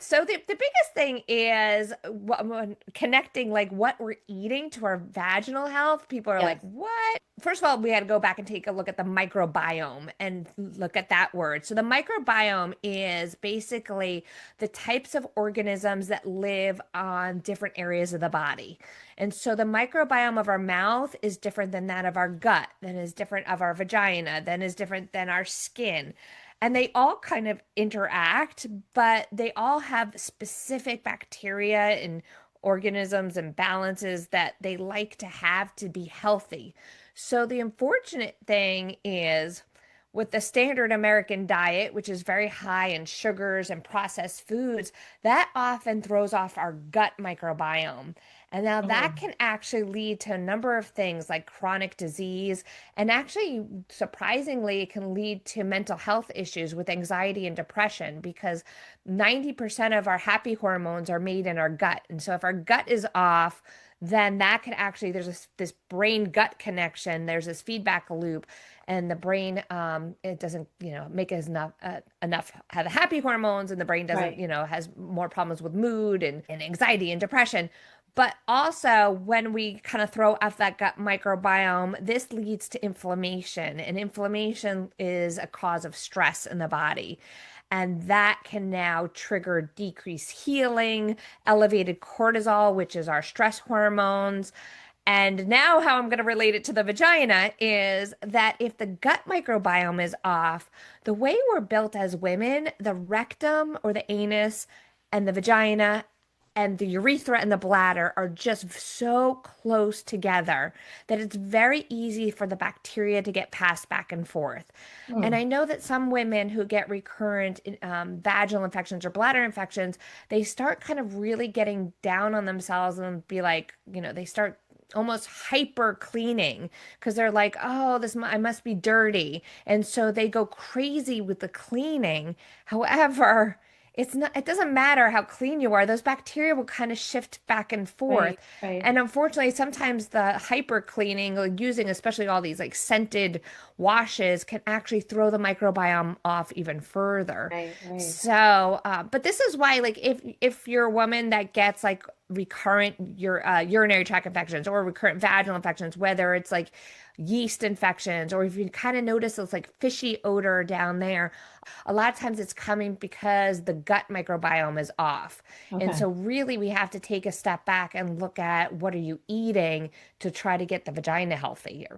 So the biggest thing is connecting like what we're eating to our vaginal health. People are like, Yes. "What?" First of all, we had to go back and take a look at the microbiome and look at that word. So the microbiome is basically the types of organisms that live on different areas of the body. And so the microbiome of our mouth is different than that of our gut, then is different of our vagina, then is different than our skin. And they all kind of interact, but they all have specific bacteria and organisms and balances that they like to have to be healthy. So the unfortunate thing is with the standard American diet, which is very high in sugars and processed foods, that often throws off our gut microbiome. And now Oh, that can actually lead to a number of things like chronic disease. And actually, surprisingly, it can lead to mental health issues with anxiety and depression because 90% of our happy hormones are made in our gut. And so if our gut is off, then that could actually, there's this brain gut connection, there's this feedback loop, and the brain, it doesn't, make us enough have the happy hormones, and the brain doesn't, right. has more problems with mood and anxiety and depression. But also, when we kind of throw off that gut microbiome, this leads to inflammation, and inflammation is a cause of stress in the body. And that can now trigger decreased healing, elevated cortisol, which is our stress hormones. And now, how I'm going to relate it to the vagina is that if the gut microbiome is off, the way we're built as women, the rectum or the anus and the vagina and the urethra and the bladder are just so close together that it's very easy for the bacteria to get passed back and forth. And Mm. I know that some women who get recurrent vaginal infections or bladder infections, they start kind of really getting down on themselves and be like, they start almost hyper cleaning because they're like, oh, I must be dirty. And so they go crazy with the cleaning. However, it doesn't matter how clean you are, those bacteria will kind of shift back and forth. Right, right, And unfortunately, sometimes the hyper cleaning, like using especially all these like scented washes, can actually throw the microbiome off even further. right. So, but this is why, like, if you're a woman that gets like recurrent urinary tract infections or recurrent vaginal infections, whether it's like yeast infections or if you kind of notice this like fishy odor down there, a lot of times it's coming because the gut microbiome is off. And Okay. so really we have to take a step back and look at what are you eating to try to get the vagina healthy here.